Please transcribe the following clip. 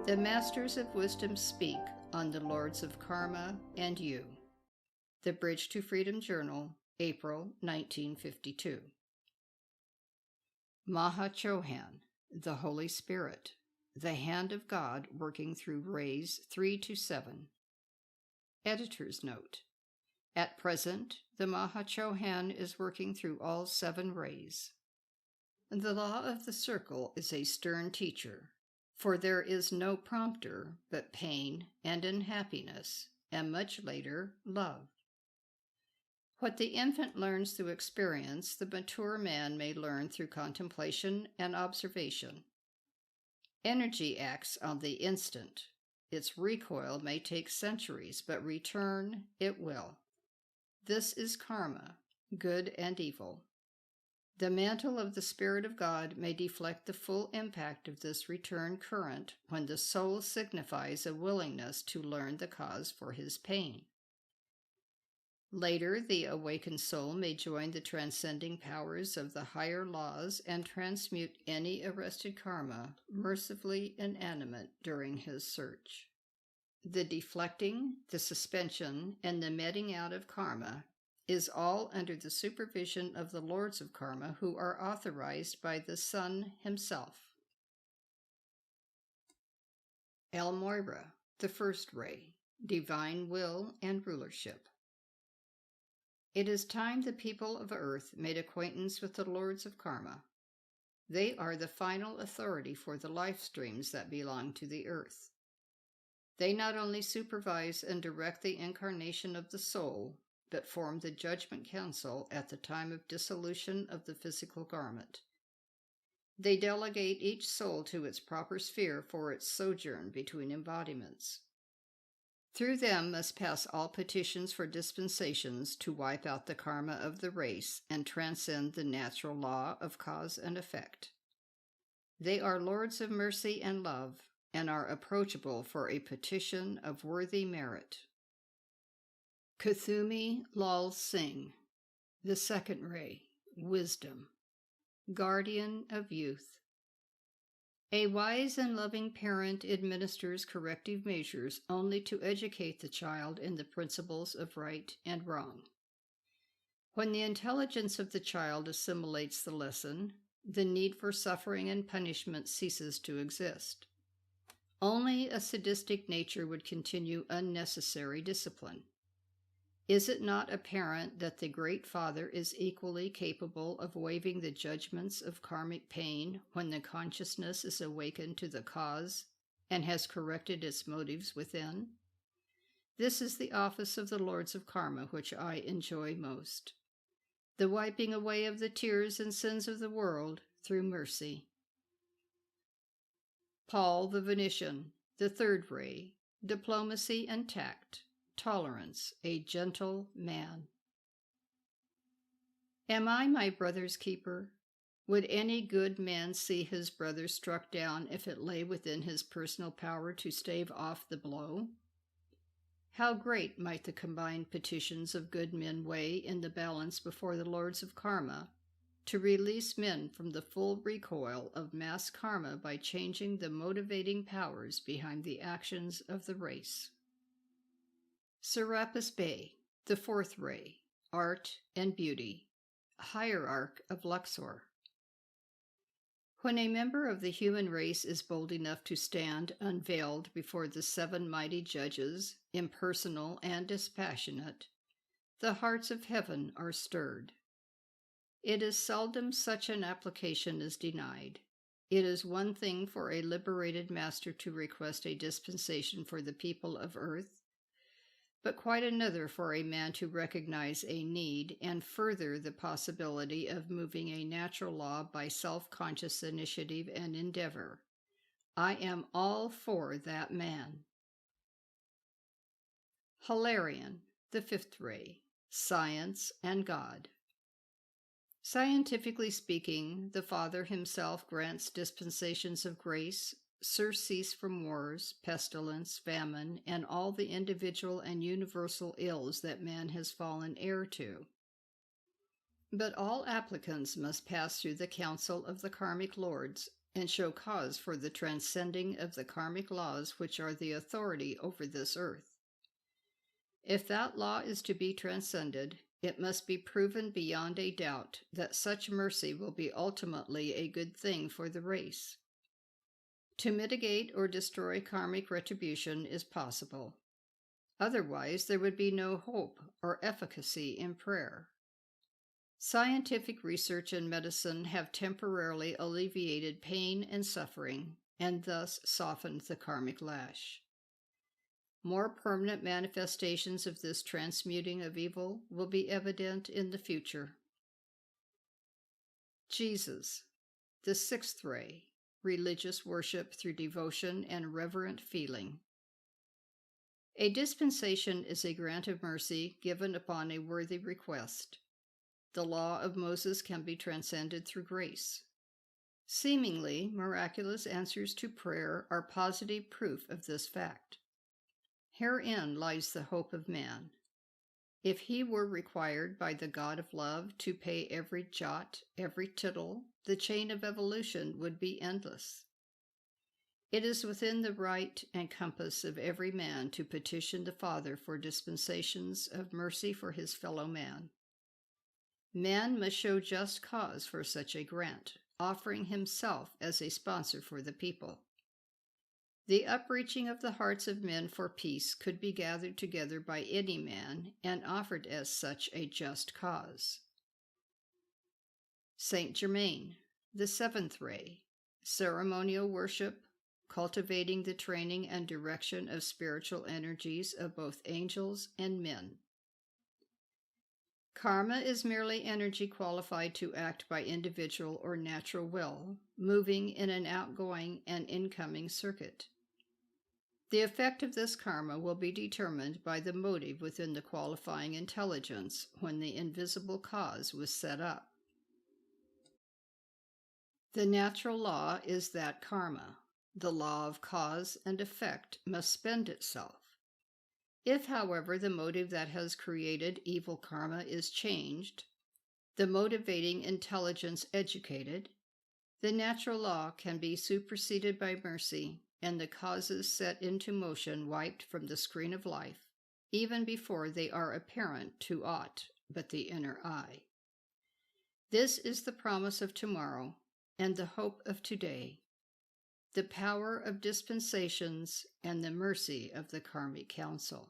The Masters of Wisdom speak on the Lords of Karma and you. The Bridge to Freedom Journal, April 1952. MAHA CHOHAN, the Holy Spirit, the Hand of God working through rays 3 to 7. Editor's note. At present, the MAHA CHOHAN is working through all 7 rays. The law of the circle is a stern teacher, for there is no prompter but pain and unhappiness, and much later, love. What the infant learns through experience, the mature man may learn through contemplation and observation. Energy acts on the instant. Its recoil may take centuries, but return it will. This is karma, good and evil. The mantle of the Spirit of God may deflect the full impact of this return current when the soul signifies a willingness to learn the cause for his pain. Later, the awakened soul may join the transcending powers of the higher laws and transmute any arrested karma, mercifully inanimate, during his search. The deflecting, the suspension, and the meting out of karma is all under the supervision of the Lords of Karma, who are authorized by the Son himself. El Moira, the first ray, divine will and rulership. It is time the people of Earth made acquaintance with the Lords of Karma. They are the final authority for the life streams that belong to the Earth. They not only supervise and direct the incarnation of the soul, but form the judgment council at the time of dissolution of the physical garment. They delegate each soul to its proper sphere for its sojourn between embodiments. Through them must pass all petitions for dispensations to wipe out the karma of the race and transcend the natural law of cause and effect. They are lords of mercy and love, and are approachable for a petition of worthy merit. Kuthumi Lal Singh, the second ray, wisdom, guardian of youth. A wise and loving parent administers corrective measures only to educate the child in the principles of right and wrong. When the intelligence of the child assimilates the lesson, the need for suffering and punishment ceases to exist. Only a sadistic nature would continue unnecessary discipline. Is it not apparent that the Great Father is equally capable of waiving the judgments of karmic pain when the consciousness is awakened to the cause and has corrected its motives within? This is the office of the Lords of Karma which I enjoy most, the wiping away of the tears and sins of the world through mercy. Paul the Venetian, the third ray, diplomacy and tact. Tolerance, a gentle man. Am I my brother's keeper? Would any good man see his brother struck down if it lay within his personal power to stave off the blow? How great might the combined petitions of good men weigh in the balance before the Lords of Karma, to release men from the full recoil of mass karma by changing the motivating powers behind the actions of the race. Serapis Bey, the fourth ray, art and beauty, hierarch of Luxor. When a member of the human race is bold enough to stand unveiled before the 7 mighty judges, impersonal and dispassionate, the hearts of heaven are stirred. It is seldom such an application is denied. It is one thing for a liberated master to request a dispensation for the people of earth, but quite another for a man to recognize a need and further the possibility of moving a natural law by self-conscious initiative and endeavor. I am all for that man. Hilarion, the fifth ray, science and God. Scientifically speaking, the Father himself grants dispensations of grace, surcease from wars, pestilence, famine, and all the individual and universal ills that man has fallen heir to. But all applicants must pass through the council of the karmic lords and show cause for the transcending of the karmic laws which are the authority over this earth. If that law is to be transcended, it must be proven beyond a doubt that such mercy will be ultimately a good thing for the race. To mitigate or destroy karmic retribution is possible. Otherwise, there would be no hope or efficacy in prayer. Scientific research and medicine have temporarily alleviated pain and suffering, and thus softened the karmic lash. More permanent manifestations of this transmuting of evil will be evident in the future. Jesus, the sixth ray, religious worship through devotion and reverent feeling. A dispensation is a grant of mercy given upon a worthy request. The law of Moses can be transcended through grace. Seemingly miraculous answers to prayer are positive proof of this fact. Herein lies the hope of man. If he were required by the God of love to pay every jot, every tittle, the chain of evolution would be endless. It is within the right and compass of every man to petition the Father for dispensations of mercy for his fellow man. Man must show just cause for such a grant, offering himself as a sponsor for the people. The upreaching of the hearts of men for peace could be gathered together by any man and offered as such a just cause. Saint Germain, the seventh ray, ceremonial worship, cultivating the training and direction of spiritual energies of both angels and men. Karma is merely energy qualified to act by individual or natural will, moving in an outgoing and incoming circuit. The effect of this karma will be determined by the motive within the qualifying intelligence when the invisible cause was set up. The natural law is that karma, the law of cause and effect, must spend itself. If, however, the motive that has created evil karma is changed, the motivating intelligence educated, the natural law can be superseded by mercy and the causes set into motion wiped from the screen of life, even before they are apparent to aught but the inner eye. This is the promise of tomorrow and the hope of today, the power of dispensations and the mercy of the karmic council.